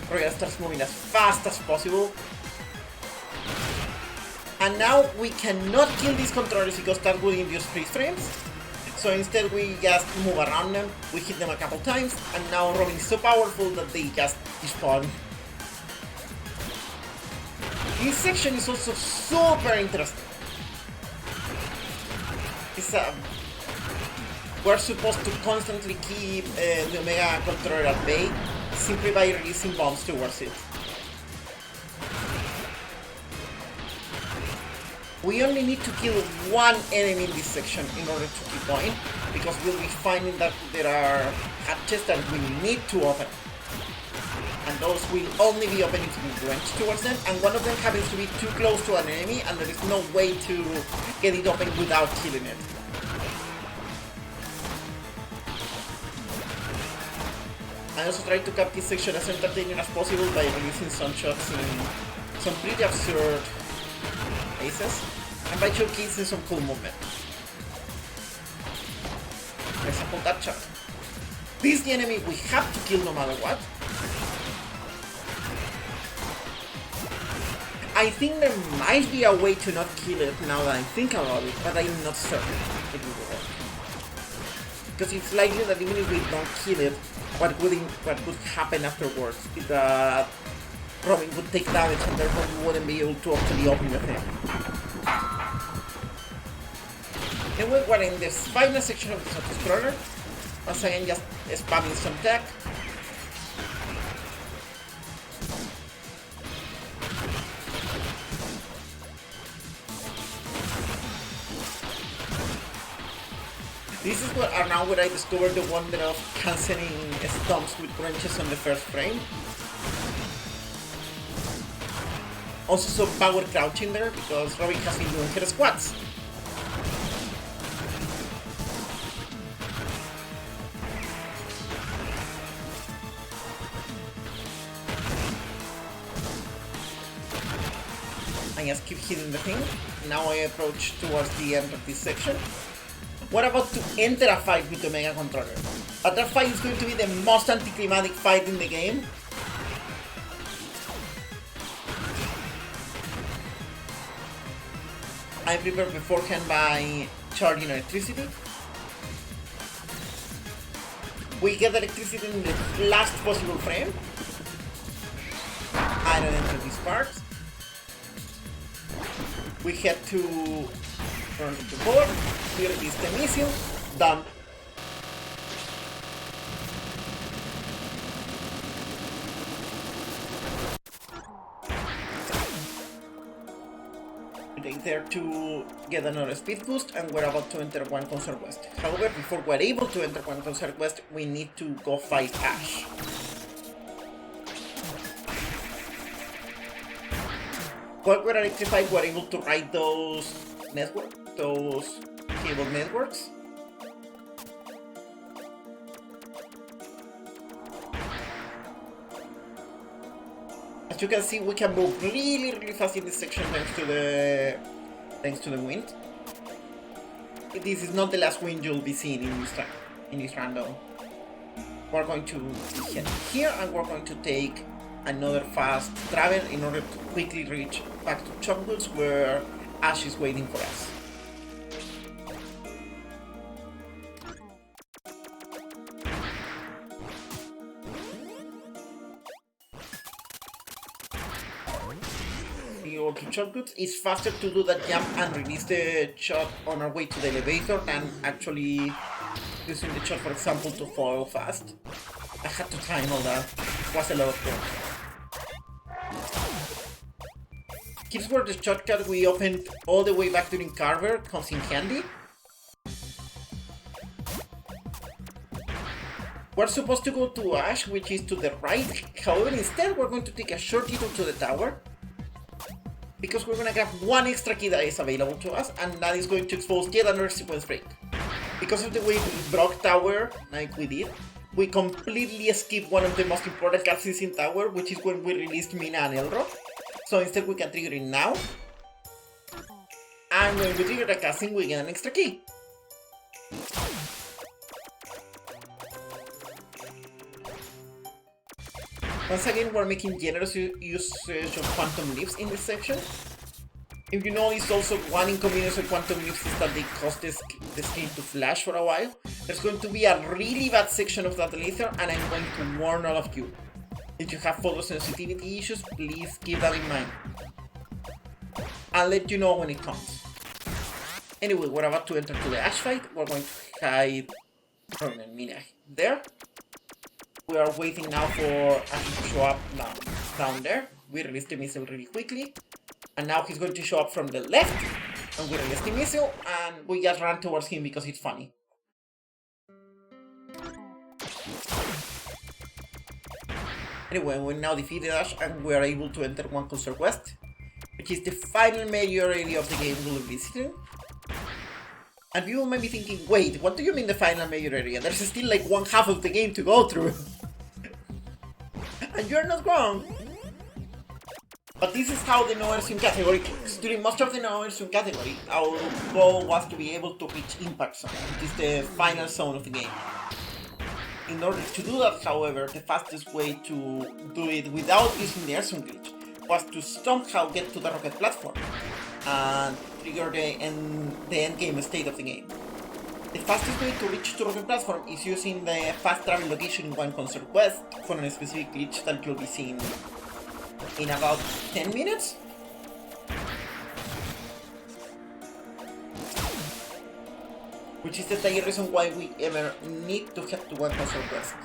Royal starts moving as fast as possible. And now we cannot kill these controllers because that would induce freeze frames. So instead we just move around them, we hit them a couple times, and now Robin is so powerful that they just despawn. This section is also super interesting. We're supposed to constantly keep the Omega controller at bay simply by releasing bombs towards it. We only need to kill one enemy in this section in order to keep going, because we'll be finding that there are hatches that we need to open. And those will only be open if we wrench towards them, and one of them happens to be too close to an enemy, and there is no way to get it open without killing it. I also try to cap this section as entertaining as possible by releasing some shots in some pretty absurd places, and by showcasing some cool movement. For example, that shot. This is the enemy we have to kill no matter what. I think there might be a way to not kill it now that I think about it, but I'm not certain it will work. Because it's likely that even if we don't kill it, what would happen afterwards is that Robin would take damage and therefore we wouldn't be able to actually open the thing. Anyway, we're in this final section of the auto-scroller. Once again, just spamming some tech. This is where I discovered the wonder of cancelling stomps with wrenches on the first frame. Also some power crouching there because Robin has been doing her squats. I just keep hitting the thing. Now I approach towards the end of this section. We're about to enter a fight with the Mega Controller. But that fight is going to be the most anticlimactic fight in the game. I prepared beforehand by charging electricity. We get electricity in the last possible frame. I don't enter this part. We head to run to the board, we release the missile, done. We take there to get another speed boost, and we're about to enter One Concert West. However, before we're able to enter One Concert West, we need to go fight Ash. While we're electrified, we're able to ride those cable networks. As you can see, we can move really fast in this section thanks to the wind. This is not the last wind you'll be seeing in this random. We're going to head here, and we're going to take another fast travel in order to quickly reach back to Chocowoods, where Ash is waiting for us. We go to Chocowoods. It's faster to do that jump and release the shot on our way to the elevator than actually using the shot, for example, to fall fast. I had to time all that. It was a lot of work. Here's where the shortcut we opened all the way back during Carver comes in handy. We're supposed to go to Ash, which is to the right. However, instead we're going to take a short detour to the tower, because we're going to grab one extra key that is available to us, and that is going to expose yet another sequence break. Because of the way we broke Tower, like we did, we completely skipped one of the most important cutscenes in Tower, which is when we released Mina and Elro. So instead we can trigger it now, and when we trigger the cutscene we get an extra key. Once again, we're making generous usage of Quantum Leaps in this section. If you notice, also one inconvenience of Quantum Leaps is that they cause the screen to flash for a while. There's going to be a really bad section of that later, and I'm going to warn all of you. If you have photosensitivity issues, please keep that in mind. I'll let you know when it comes. Anyway, we're about to enter to the Ash fight. We're going to hide from Mina there. We are waiting now for Ash to show up down there. We release the missile really quickly. And now he's going to show up from the left. And we release the missile, and we just run towards him because it's funny. Anyway, we now defeated Ash, and we are able to enter One Concert West, which is the final major area of the game we'll be visiting. And people might be thinking, wait, what do you mean the final major area? There's still like one half of the game to go through. And you're not wrong. But this is how the no Airswim category works. During most of the no Airswim category, our goal was to be able to reach Impact Zone, which is the final zone of the game. In order to do that, however, the fastest way to do it without using the Airswim glitch was to somehow get to the rocket platform and trigger the end game state of the game. The fastest way to reach the rocket platform is using the fast travel location in One Concert West for a specific glitch that you'll be seeing in about 10 minutes. Which is the entire reason why we ever need to head to One Concert West.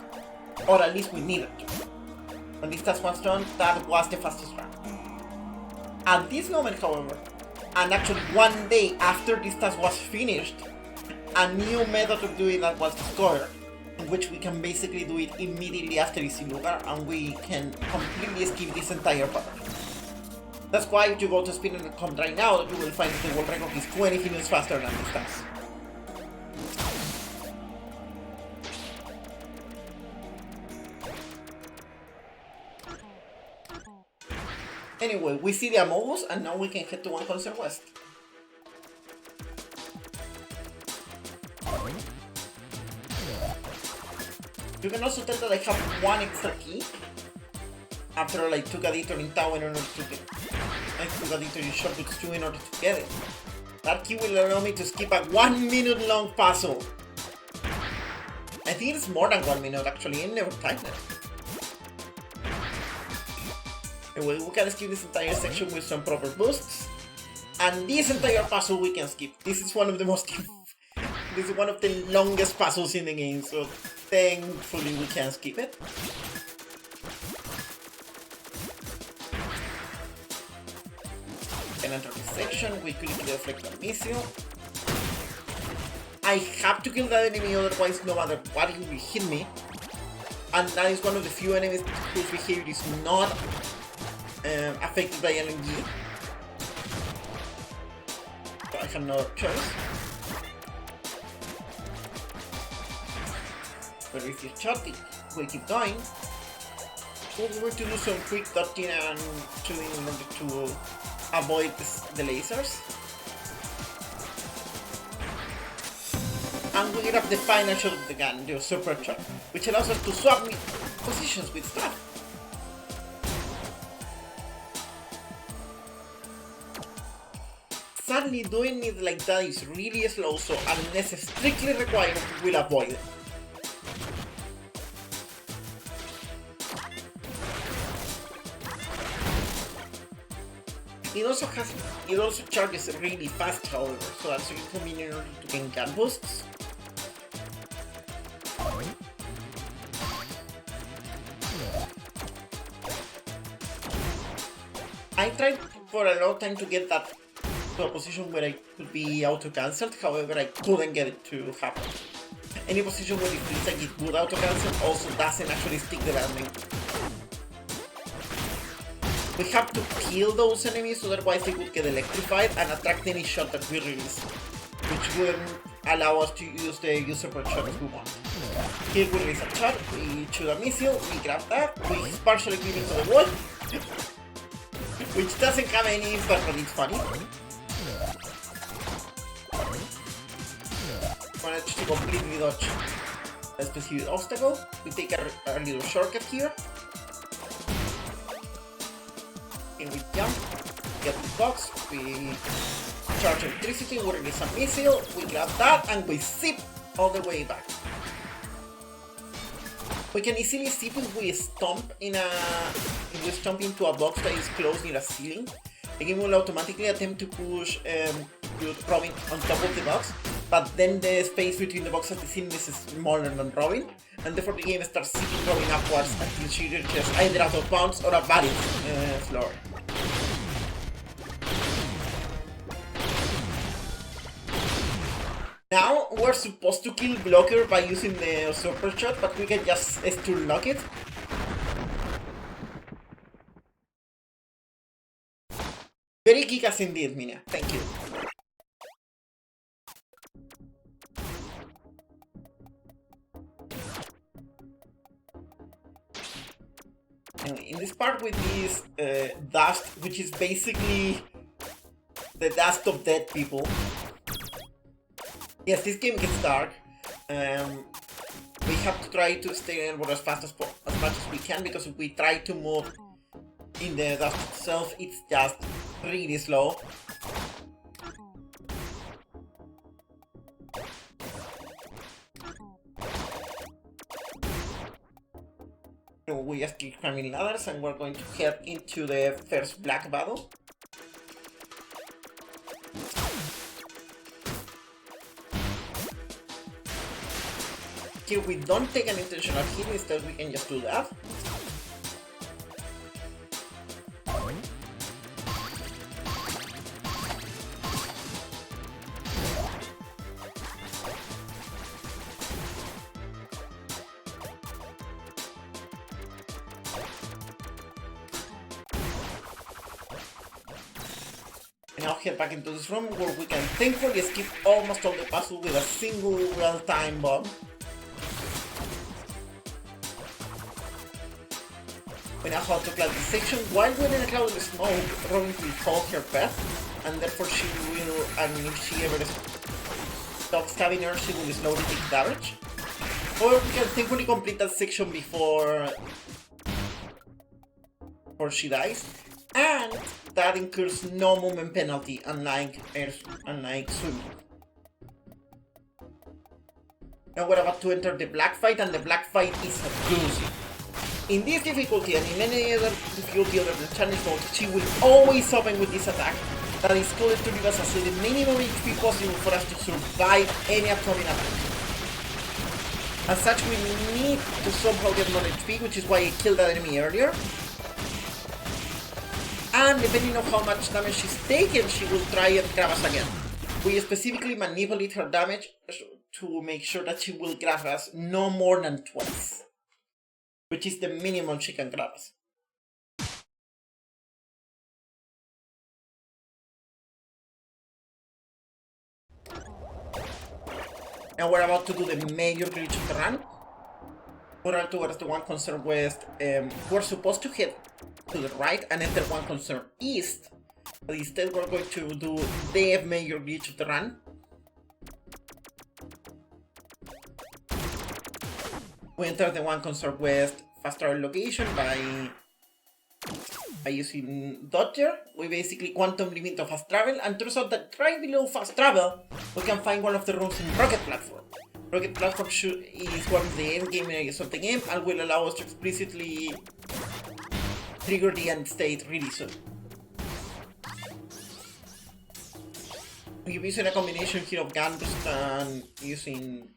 Or at least we needed to. When this task was done, that was the fastest run. At this moment, however, and actually one day after this task was finished, a new method of doing that was discovered, in which we can basically do it immediately after Easy Lugar, and we can completely skip this entire part. That's why if you go to spin.com right now, you will find that the world record is 20 minutes faster than this task. Anyway, we see the Amogus, and now we can head to One Concert West. You can also tell that I have one extra key. After I took a detour in town in order to get I took a detour in Shortcuts 2 in order to get it. That key will allow me to skip a 1 minute long puzzle. I think it's more than 1 minute actually, I never typed it. Anyway, we can skip this entire section with some proper boosts. And this entire puzzle we can skip. This is one of the most this is one of the longest puzzles in the game, so thankfully we can skip it. Can enter this section, we click the reflector missile. I have to kill that enemy, otherwise no matter what he will hit me. And that is one of the few enemies whose behavior is not affected by LNG. So I have no choice. But if you shot it, we keep going. We're going to do some quick dodging and shooting in order to avoid the lasers. And we get up the final shot of the gun, the supercharge, which allows us to swap positions with stuff. Sadly, doing it like that is really slow, so unless strictly required, we'll avoid it. It also charges really fast, however, so that's really convenient in order to gain gun boosts. I tried for a long time to get that to a position where I could be auto-cancelled, however I couldn't get it to happen. Any position where it feels like it would auto-cancel also doesn't actually stick the landing. We have to kill those enemies, otherwise they would get electrified and attract any shot that we release, which wouldn't allow us to use the user per shot as we want. Here we release a shot, we shoot a missile, we grab that, we partially clip into the wall, which doesn't have any impact but it's funny. Manage to completely dodge a specific obstacle. We take a little shortcut here. And we jump, get the box, we charge electricity, we release a missile, we grab that, and we zip all the way back. We can easily zip if we stomp into a box that is close near a ceiling. The game will automatically attempt to push Robin on top of the box, but then the space between the box and the ceiling is smaller than Robin, and therefore the game starts zipping Robin upwards until she reaches either out of bounds or a valid floor. Now we're supposed to kill Blocker by using the super shot, but we can just stun lock it. Very geekas indeed, Mina. Thank you. In this part with this dust, which is basically the dust of dead people. Yes, this game gets dark. We have to try to stay in as fast as much as we can, because if we try to move in the dust itself, it's just really slow. So we just keep climbing ladders and we're going to head into the first black battle. Here we don't take an intentional hit, instead we can just do that. And now head back into this room where we can thankfully skip almost all the puzzle with a single real-time bomb. now how to climb this section. While we're in a cloud of smoke, Robin will hold her breath, and therefore she will, and if she ever stops stabbing her, she will slowly take damage. Or we can thankfully complete that section before she dies. And that incurs no movement penalty, unlike swimming. Now we're about to enter the black fight, and the black fight is a doozy. In this difficulty, and in any other difficulty other than challenge mode, she will always open with this attack that is called to leave us as the minimum HP possible for us to survive any upcoming attack. As such, we need to somehow get more HP, which is why I killed that enemy earlier. And depending on how much damage she's taken, she will try and grab us again. We specifically manipulate her damage to make sure that she will grab us no more than twice, which is the minimum she can grab us. Now we're about to do the major glitch of the run. We're towards the one concerned west. We're supposed to head to the right and enter one concerned east, but instead we're going to do the major glitch of the run. We enter the one concerned west fast travel location by using Dodger. We basically quantum limit of fast travel, and turns out that right below fast travel we can find one of the rooms in Rocket Platform. Rocket Platform is one of the end game areas of the game and will allow us to explicitly trigger the end state really soon. We're using a combination here of gun boost and using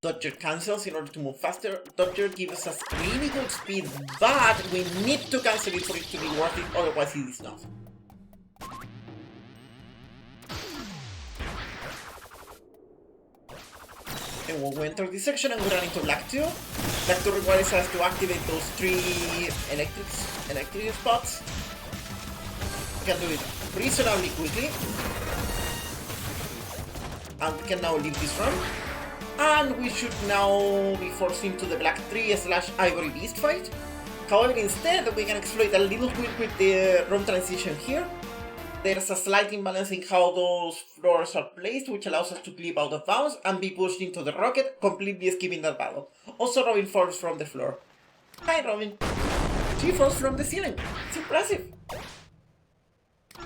Dodger cancels in order to move faster. Dodger gives us really good speed, but we need to cancel it for it to be worth it, otherwise it is not. And we'll enter this section and we run into Black 2. Black 2 requires us to activate those 3 electric spots. We can do it reasonably quickly. And we can now leave this run. And we should now be forced into the Black 3/Ivory Beast fight. However, instead we can exploit a little bit with the room transition here. There's a slight imbalance in how those floors are placed, which allows us to clip out of bounds and be pushed into the rocket, completely skipping that battle. Also, Robin falls from the floor. Hi, Robin. She falls from the ceiling. It's impressive.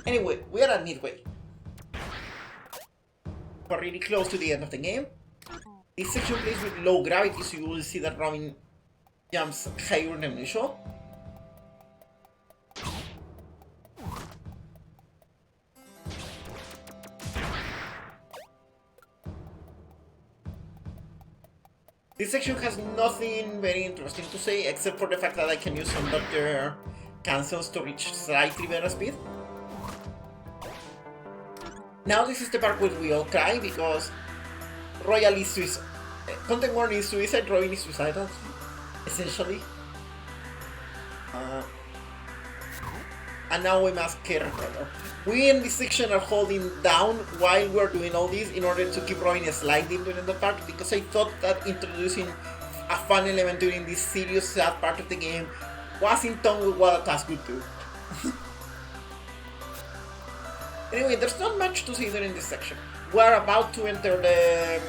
Anyway, we are at midway. We're really close to the end of the game. This section plays with low gravity, so you will see that Robin jumps higher than usual. This section has nothing very interesting to say, except for the fact that I can use some Dodger cancels to reach slightly better speed. Now this is the part where we all cry, because Royal is suicide. Content warning is suicide, Robin is suicidal, essentially. And now we must care her. We in this section are holding down while we're doing all this in order to keep Robin sliding during the part, because I thought that introducing a fun element during this serious sad part of the game was in tone with what a task would do. Anyway, there's not much to say during this section. We're about to enter the...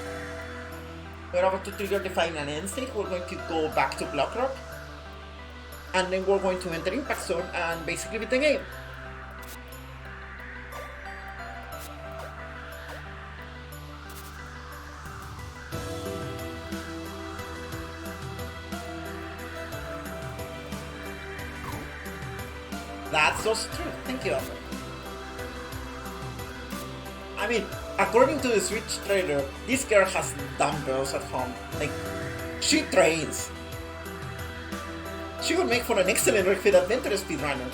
We're about to trigger the final end state. We're going to go back to Block Rock. And then we're going to enter Impact Zone and basically beat the game. That's so true. Thank you, Alfred. I mean, according to the Switch trailer, this girl has dumbbells at home. Like, she trains. She would make for an excellent Ring Fit Adventure speedrunner.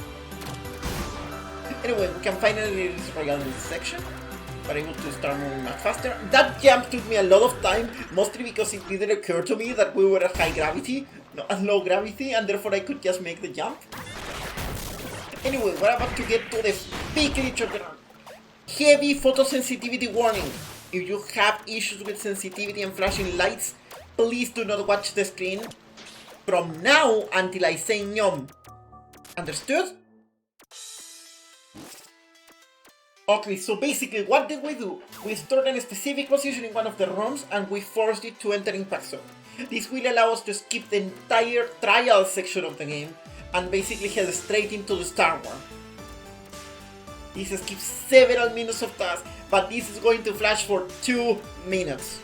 Anyway, we can finally release Royal in this section. We're able to start moving much faster. That jump took me a lot of time, mostly because it didn't occur to me that we were at high gravity, not at low gravity, and therefore I could just make the jump. Anyway, we're about to get to the big glitch of the run. Heavy photosensitivity warning. If you have issues with sensitivity and flashing lights, please do not watch the screen from now until I say nyom. Understood? Okay, so basically what did we do? We stored in a specific position in one of the rooms and we forced it to enter impact zone. This will allow us to skip the entire trial section of the game and basically head straight into the star one. This skips several minutes of tasks, but this is going to flash for 2 minutes.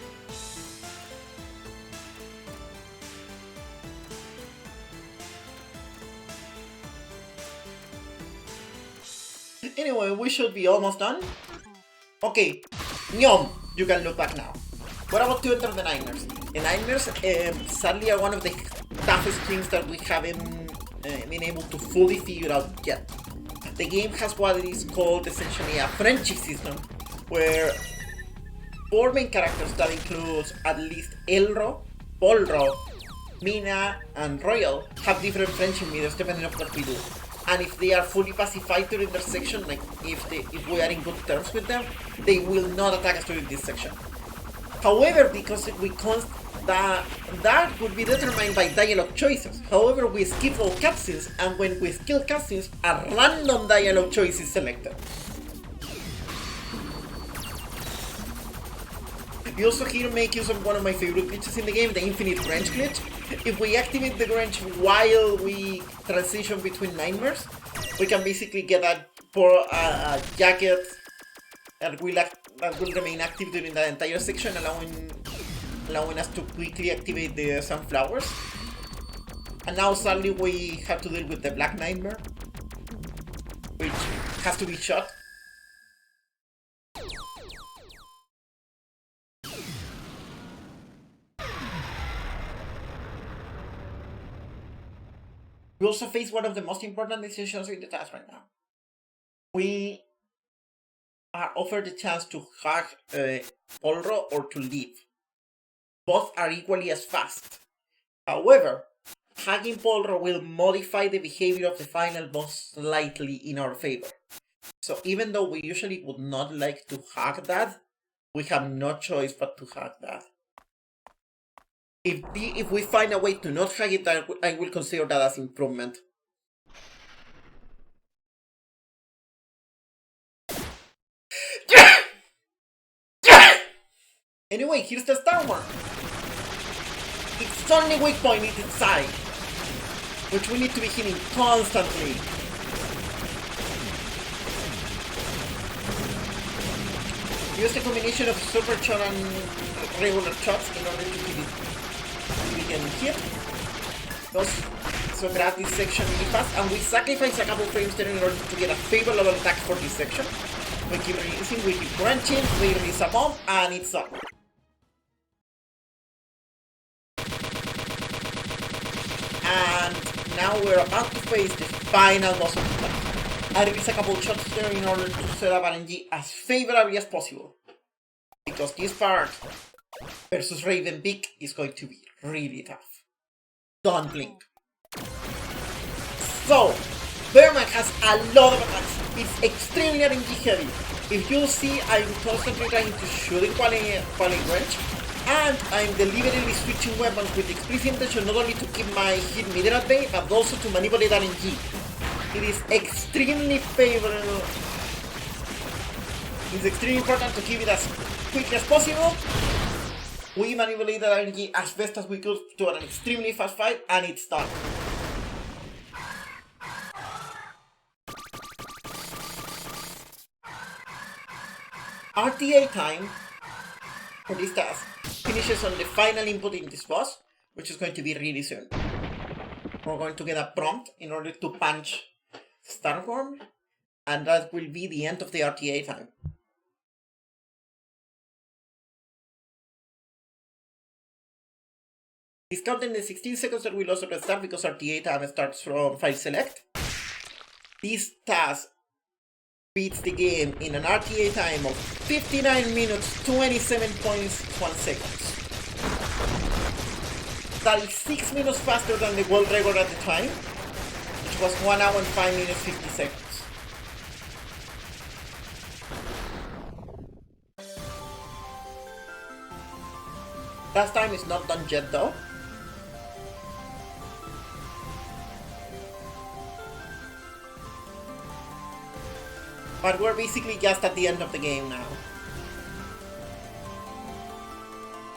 Anyway, we should be almost done. Okay, Nyom, you can look back now. We're about to enter the Nightmares. The Nightmares, sadly, are one of the toughest things that we haven't been able to fully figure out yet. The game has what is called essentially a friendship system, where 4 main characters that includes at least Elro, Polro, Mina, and Royal have different friendship meters depending on what we do. And if they are fully pacified during their section, like if we are in good terms with them, they will not attack us during this section. However, because that would be determined by dialogue choices. However, we skip all cutscenes, and when we skip cutscenes, a random dialogue choice is selected. We also here make use of one of my favorite glitches in the game, the infinite wrench glitch. If we activate the wrench while we transition between nightmares, we can basically get a jacket that will remain active during the entire section, allowing us to quickly activate the sunflowers. And now sadly we have to deal with the black nightmare, which has to be shot. We also face one of the most important decisions in the task right now. We are offered the chance to hack Polro or to leave. Both are equally as fast. However, hacking Polro will modify the behavior of the final boss slightly in our favor. So even though we usually would not like to hack that, we have no choice but to hack that. If we find a way to not hack it, I will consider that as improvement. Anyway, here's the star one. Its only weak point is its side, which we need to be hitting constantly. Use a combination of super shot and regular shots in order to keep it getting hit. So grab this section really fast, and we sacrifice a couple frames there in order to get a favorable attack for this section. We keep releasing, we keep crunching, we release a bomb, and it's up. And now we're about to face the final boss of the fight. I release a couple shots there in order to set up RNG as favorably as possible. Because this part versus Raven Peak is going to be really tough. Don't blink. So, Bearman has a lot of attacks. It's extremely RNG heavy. If you see, I'm constantly trying to shoot in quality range, and I'm deliberately switching weapons with the explicit intention not only to keep my hit meter at bay, but also to manipulate RNG. It is extremely favorable. It's extremely important to keep it as quickly as possible. We manipulated RNG as best as we could to an extremely fast fight, and it's done. RTA time for this task finishes on the final input in this boss, which is going to be really soon. We're going to get a prompt in order to punch Starform, and that will be the end of the RTA time. Discounting the 16 seconds that we lost at the start because RTA time starts from file select. This task beats the game in an RTA time of 59 minutes, 27.1 seconds. That is 6 minutes faster than the world record at the time, which was 1 hour and 5 minutes 50 seconds. That time is not done yet though. But we're basically just at the end of the game now.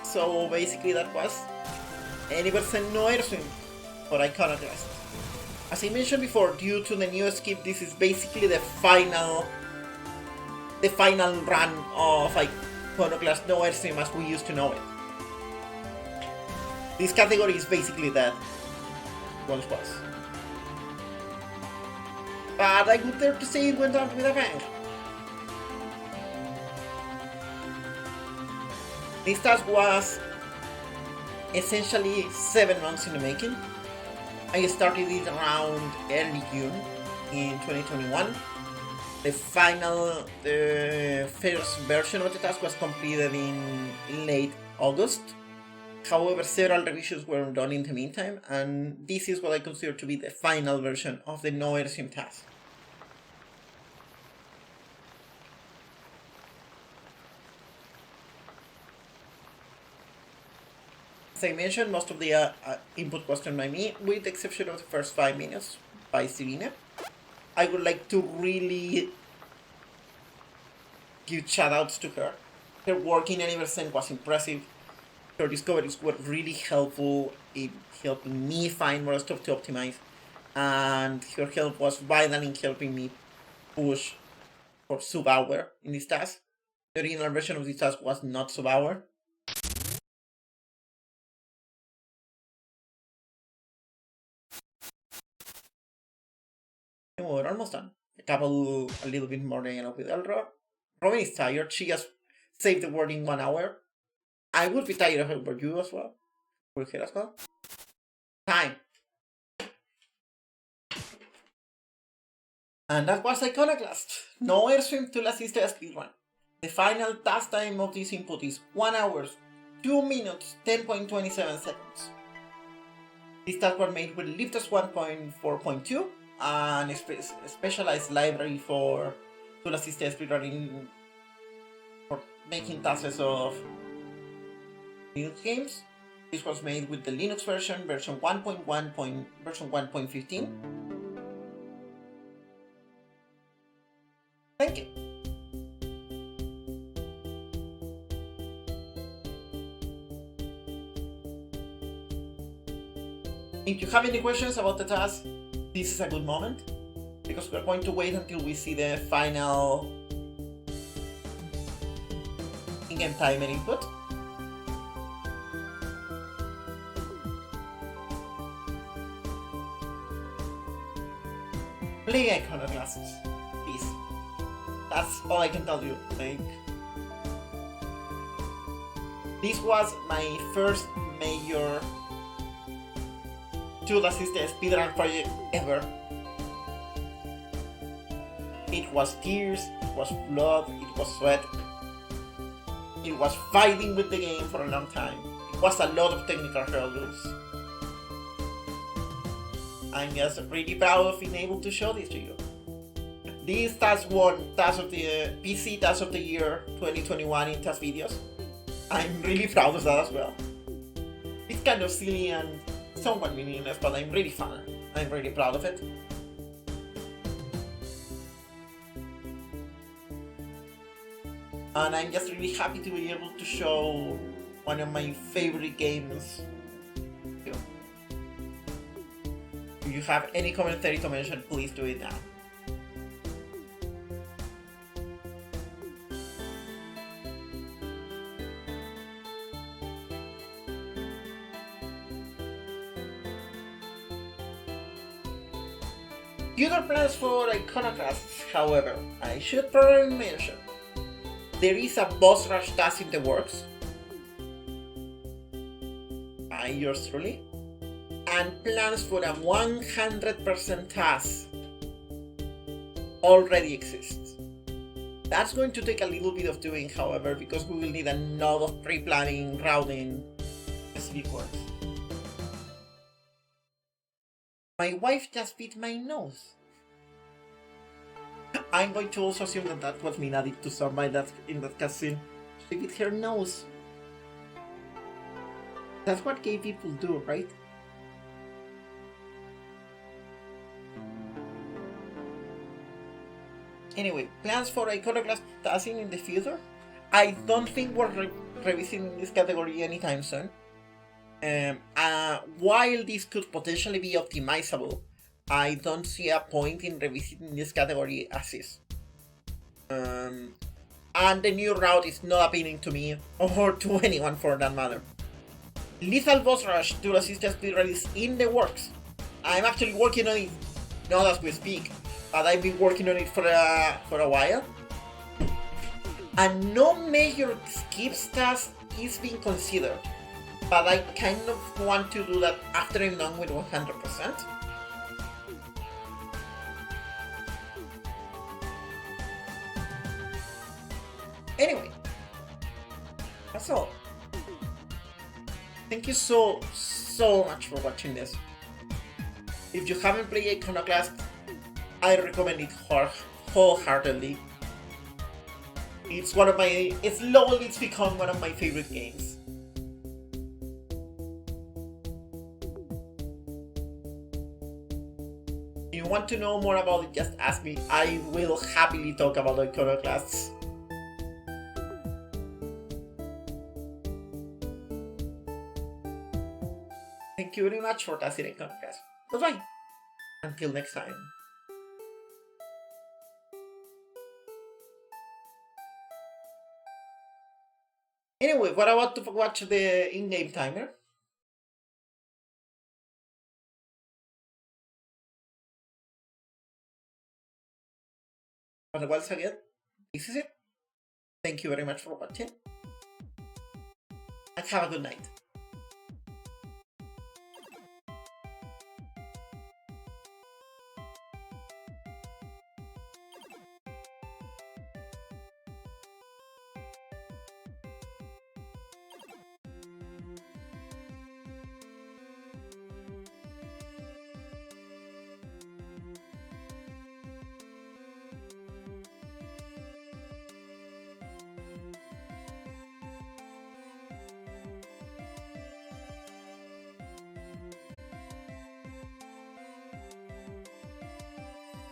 So basically that was 80% no Airswim for Iconoclasts. As I mentioned before, due to the new skip, this is basically the final run of Iconoclast no Airswim as we used to know it. This category is basically dead. Once was. But I would dare to say it went out with a bang. This task was essentially 7 months in the making. I started it around early June in 2021. The first version of the task was completed in late August. However, several revisions were done in the meantime, and this is what I consider to be the final version of the no Airswim task. As I mentioned, most of the input was done by me, with the exception of the first 5 minutes by Sirina. I would like to really give shoutouts to her. Her work in 80% was impressive. Her discoveries were really helpful in helping me find more stuff to optimize, and her help was vital in helping me push for sub-hour in this task. The original version of this task was not sub-hour. We're almost done. A little bit more than enough with Elro. Robin is tired. She just saved the word in 1 hour. I would be tired of her, but you as well. For her as well. Time. And that was Iconoclast. No Airswim to assist the speedrun. The final task time of this input is 1 hour, 2 minutes, 10.27 seconds. This task was made with Lifters 1.4.2 and a specialized library for tool assisted speedrunning for making tasks of Linux games. This was made with the Linux version 1.15. Thank you. If you have any questions about the task, this is a good moment, because we're going to wait until we see the final in-game timer input. Play Iconoclasts, please. That's all I can tell you. This was my first major tool assisted speedrun project ever. It was tears, it was blood, it was sweat. It was fighting with the game for a long time. It was a lot of technical hurdles. I'm just really proud of being able to show this to you. This task won Task of the PC Task of the Year 2021 in task videos. I'm really proud of that as well. It's kind of silly and somewhat meaningless, but I'm really fun. I'm really proud of it. And I'm just really happy to be able to show one of my favorite games. If you have any commentary to mention, please do it now. Future plans for Iconoclasts, however, I should probably mention. There is a boss rush task in the works by yours truly, and plans for a 100% task already exist. That's going to take a little bit of doing, however, because we will need a lot of pre-planning, routing, specific works. My wife just bit my nose. I'm going to also assume that that was me added to somebody that's in that cutscene. She bit her nose. That's what gay people do, right? Anyway, plans for Iconoclast tasking in the future? I don't think we're revisiting this category anytime soon. While this could potentially be optimizable, I don't see a point in revisiting this category as is. And the new route is not appealing to me, or to anyone for that matter. Lethal Boss Rush Dual Assistance Speedrun is in the works. I'm actually working on it, not as we speak, but I've been working on it for a while. And no major skips task is being considered, but I kind of want to do that after I'm done with 100%. Anyway, that's all. Thank you so much for watching this. If you haven't played Iconoclasts, I recommend it wholeheartedly. It's become one of my favorite games. If you want to know more about it, just ask me. I will happily talk about Iconoclasts. Thank you very much for tasking Iconoclasts. Goodbye. Until next time. Anyway, what about to watch the in-game timer? But once again, this is it. Thank you very much for watching. And have a good night.